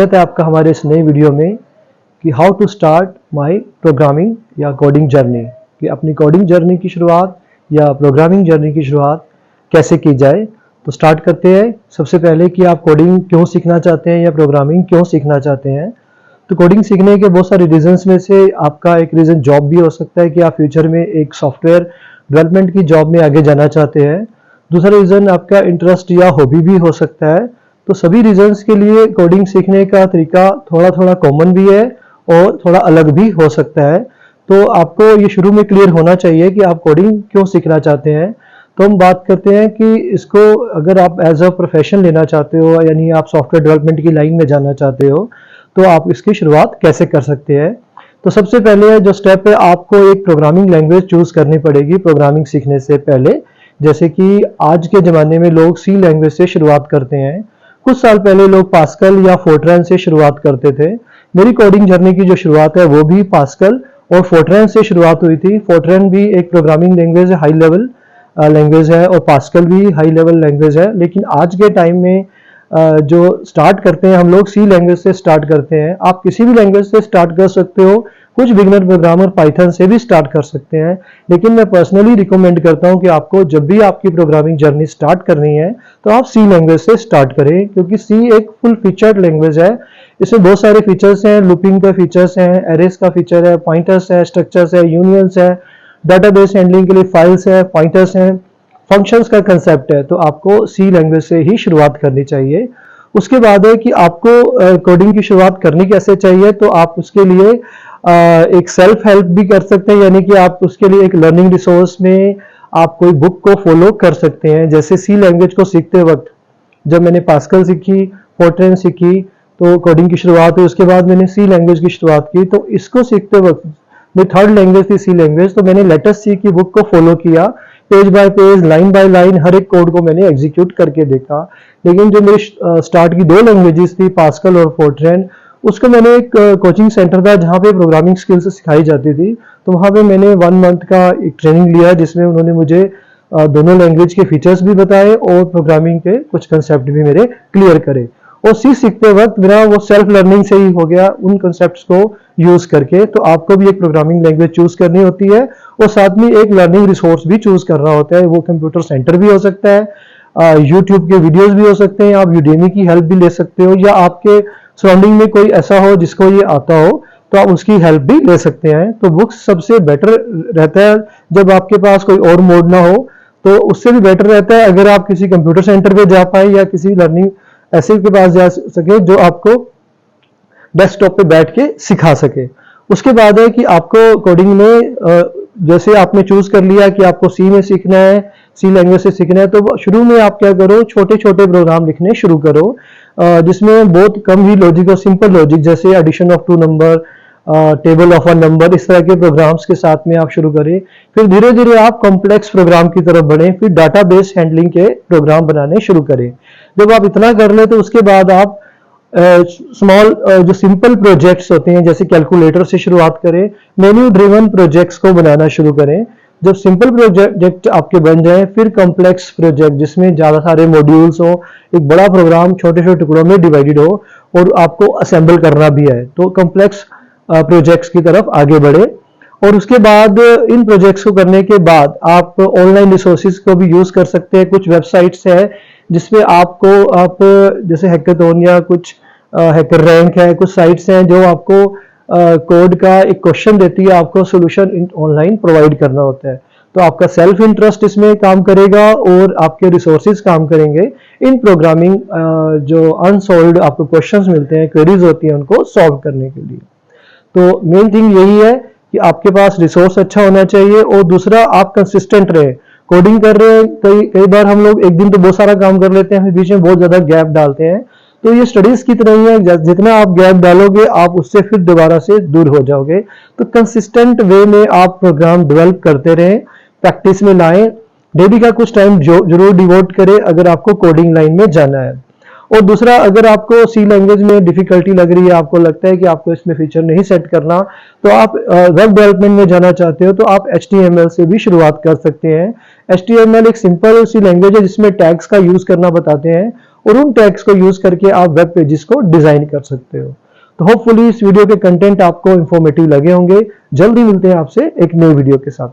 स्वागत है आपका हमारे इस नई वीडियो में कि how to start my programming या कोडिंग जर्नी, कि अपनी कोडिंग जर्नी की शुरुआत या प्रोग्रामिंग जर्नी की शुरुआत कैसे की जाए। तो स्टार्ट करते हैं। सबसे पहले कि आप कोडिंग क्यों सीखना चाहते हैं या प्रोग्रामिंग क्यों सीखना चाहते हैं। तो कोडिंग सीखने के बहुत सारे रीजंस में से आपका एक रीज़न जॉब भी हो सकता है कि आप फ्यूचर में एक सॉफ्टवेयर डेवलपमेंट की जॉब में आगे जाना चाहते हैं। दूसरा रीज़न आपका इंटरेस्ट या हॉबी भी हो सकता है। तो सभी रीजंस के लिए कोडिंग सीखने का तरीका थोड़ा थोड़ा कॉमन भी है और थोड़ा अलग भी हो सकता है। तो आपको ये शुरू में क्लियर होना चाहिए कि आप कोडिंग क्यों सीखना चाहते हैं। तो हम बात करते हैं कि इसको अगर आप एज अ प्रोफेशन लेना चाहते हो, यानी आप सॉफ्टवेयर डेवलपमेंट की लाइन में जाना चाहते हो, तो आप इसकी शुरुआत कैसे कर सकते हैं। तो सबसे पहले जो स्टेप है, आपको एक प्रोग्रामिंग लैंग्वेज चूज करनी पड़ेगी प्रोग्रामिंग सीखने से पहले। जैसे कि आज के ज़माने में लोग सी लैंग्वेज से शुरुआत करते हैं। कुछ साल पहले लोग पास्कल या फोर्ट्रैन से शुरुआत करते थे। मेरी कोडिंग जर्नी की जो शुरुआत है वो भी पास्कल और फोर्ट्रैन से शुरुआत हुई थी। फोर्ट्रैन भी एक प्रोग्रामिंग लैंग्वेज है, हाई लेवल लैंग्वेज है, और पास्कल भी हाई लेवल लैंग्वेज है। लेकिन आज के टाइम में जो स्टार्ट करते हैं हम लोग सी लैंग्वेज से स्टार्ट करते हैं। आप किसी भी लैंग्वेज से स्टार्ट कर सकते हो, कुछ बिगनर प्रोग्रामर पाइथन से भी स्टार्ट कर सकते हैं। लेकिन मैं पर्सनली रिकमेंड करता हूं कि आपको जब भी आपकी प्रोग्रामिंग जर्नी स्टार्ट करनी है तो आप सी लैंग्वेज से स्टार्ट करें, क्योंकि सी एक फुल फीचर्ड लैंग्वेज है। इसमें बहुत सारे फीचर्स हैं, लूपिंग का फीचर्स हैं, एरेस का फीचर है, पॉइंटर्स है, स्ट्रक्चर्स है, यूनियंस है, डाटाबेस हैंडलिंग के लिए फाइल्स है, पॉइंटर्स हैं, फंक्शंस का कंसेप्ट है। तो आपको सी लैंग्वेज से ही शुरुआत करनी चाहिए। उसके बाद है कि आपको कोडिंग की शुरुआत करनी कैसे चाहिए। तो आप उसके लिए एक सेल्फ हेल्प भी कर सकते हैं, यानी कि आप उसके लिए एक लर्निंग रिसोर्स में आप कोई बुक को फॉलो कर सकते हैं। जैसे सी लैंग्वेज को सीखते वक्त जब मैंने पास्कल सीखी, फोर्ट्रैन सीखी, तो कोडिंग की शुरुआत हुई। उसके बाद मैंने सी लैंग्वेज की शुरुआत की। तो इसको सीखते वक्त मेरी थर्ड लैंग्वेज थी सी लैंग्वेज, तो मैंने लेटेस्ट सी की बुक को फॉलो किया, page by page, line by line, हर एक कोड को मैंने एग्जीक्यूट करके देखा। लेकिन जो मेरी स्टार्ट की दो लैंग्वेजेस थी, पास्कल और फोर्ट्रैन, उसको मैंने एक कोचिंग सेंटर था जहाँ पे प्रोग्रामिंग स्किल्स सिखाई जाती थी। तो वहाँ पे मैंने 1 मंथ का एक ट्रेनिंग लिया, जिसमें उन्होंने मुझे दोनों लैंग्वेज के फीचर्स भी बताए और प्रोग्रामिंग के कुछ कंसेप्ट भी मेरे क्लियर करे। और सी सीखते वक्त मेरा वो सेल्फ लर्निंग से ही हो गया, उन कंसेप्ट्स को यूज करके। तो आपको भी एक प्रोग्रामिंग लैंग्वेज चूज करनी होती है और साथ में एक लर्निंग रिसोर्स भी चूज करना होता है। वो कंप्यूटर सेंटर भी हो सकता है, यूट्यूब के वीडियोस भी हो सकते हैं, आप यूडेमी की हेल्प भी ले सकते हो, या आपके सराउंडिंग में कोई ऐसा हो जिसको ये आता हो तो आप उसकी हेल्प भी ले सकते हैं। तो बुक्स सबसे बेटर रहता है जब आपके पास कोई और मोड ना हो, तो उससे भी बेटर रहता है अगर आप किसी कंप्यूटर सेंटर पे जा पाए या किसी लर्निंग ऐसे के पास जा सके जो आपको डेस्कटॉप पे बैठ के सिखा सके। उसके बाद है कि आपको कोडिंग में जैसे आपने चूज कर लिया कि आपको सी में सीखना है, सी लैंग्वेज से सीखना है, तो शुरू में आप क्या करो, छोटे छोटे प्रोग्राम लिखने शुरू करो, जिसमें बहुत कम ही लॉजिक और सिंपल लॉजिक, जैसे addition of 2 number, table of 1 number, इस तरह के प्रोग्राम्स के साथ में आप शुरू करें। फिर धीरे धीरे आप कॉम्प्लेक्स प्रोग्राम की तरफ बढ़ें, फिर डाटाबेस हैंडलिंग के प्रोग्राम बनाने शुरू करें। जब आप इतना कर लें तो उसके बाद आप स्मॉल जो सिंपल प्रोजेक्ट्स होते हैं, जैसे कैलकुलेटर से शुरुआत करें, मेन्यू ड्रिवन प्रोजेक्ट्स को बनाना शुरू करें। जब सिंपल प्रोजेक्ट आपके बन जाए, फिर कॉम्प्लेक्स प्रोजेक्ट जिसमें ज़्यादा सारे मॉड्यूल्स हो, एक बड़ा प्रोग्राम छोटे छोटे टुकड़ों में डिवाइडेड हो और आपको असेंबल करना भी है, तो कॉम्प्लेक्स प्रोजेक्ट्स की तरफ आगे बढ़े। और उसके बाद इन प्रोजेक्ट्स को करने के बाद आप ऑनलाइन रिसोर्सेज को भी यूज़ कर सकते हैं। कुछ वेबसाइट्स है जिसमें आपको आप जैसे हैकाथॉन या कुछ हैकर रैंक है, कुछ साइट्स हैं जो आपको कोड का एक क्वेश्चन देती है, आपको सोल्यूशन ऑनलाइन प्रोवाइड करना होता है। तो आपका सेल्फ इंटरेस्ट इसमें काम करेगा और आपके रिसोर्सेज काम करेंगे इन प्रोग्रामिंग जो अनसॉल्व्ड आपको क्वेश्चंस मिलते हैं, क्वेरीज होती हैं, उनको सॉल्व करने के लिए। तो मेन थिंग यही है कि आपके पास रिसोर्स अच्छा होना चाहिए और दूसरा आप कंसिस्टेंट रहे। कोडिंग कर रहे हैं, कई बार हम लोग एक दिन तो बहुत सारा काम कर लेते हैं, फिर बीच में बहुत ज्यादा गैप डालते हैं। तो ये स्टडीज की तरह ही है, जितना आप गैप डालोगे आप उससे फिर दोबारा से दूर हो जाओगे। तो कंसिस्टेंट वे में आप प्रोग्राम डेवलप करते रहें, प्रैक्टिस में लाएं, डेली का कुछ टाइम जरूर डिवोट करें अगर आपको कोडिंग लाइन में जाना है। और दूसरा, अगर आपको सी लैंग्वेज में डिफिकल्टी लग रही है, आपको लगता है कि आपको इसमें फीचर नहीं सेट करना, तो आप वेब डेवलपमेंट में जाना चाहते हो, तो आप HTML से भी शुरुआत कर सकते हैं। HTML एक सिंपल सी लैंग्वेज है जिसमें टैग्स का यूज करना बताते हैं और उन टैग्स को यूज करके आप वेब पेजेस को डिजाइन कर सकते हो। तो होपफुली इस वीडियो के कंटेंट आपको इंफॉर्मेटिव लगे होंगे। जल्दी मिलते हैं आपसे एक नई वीडियो के साथ।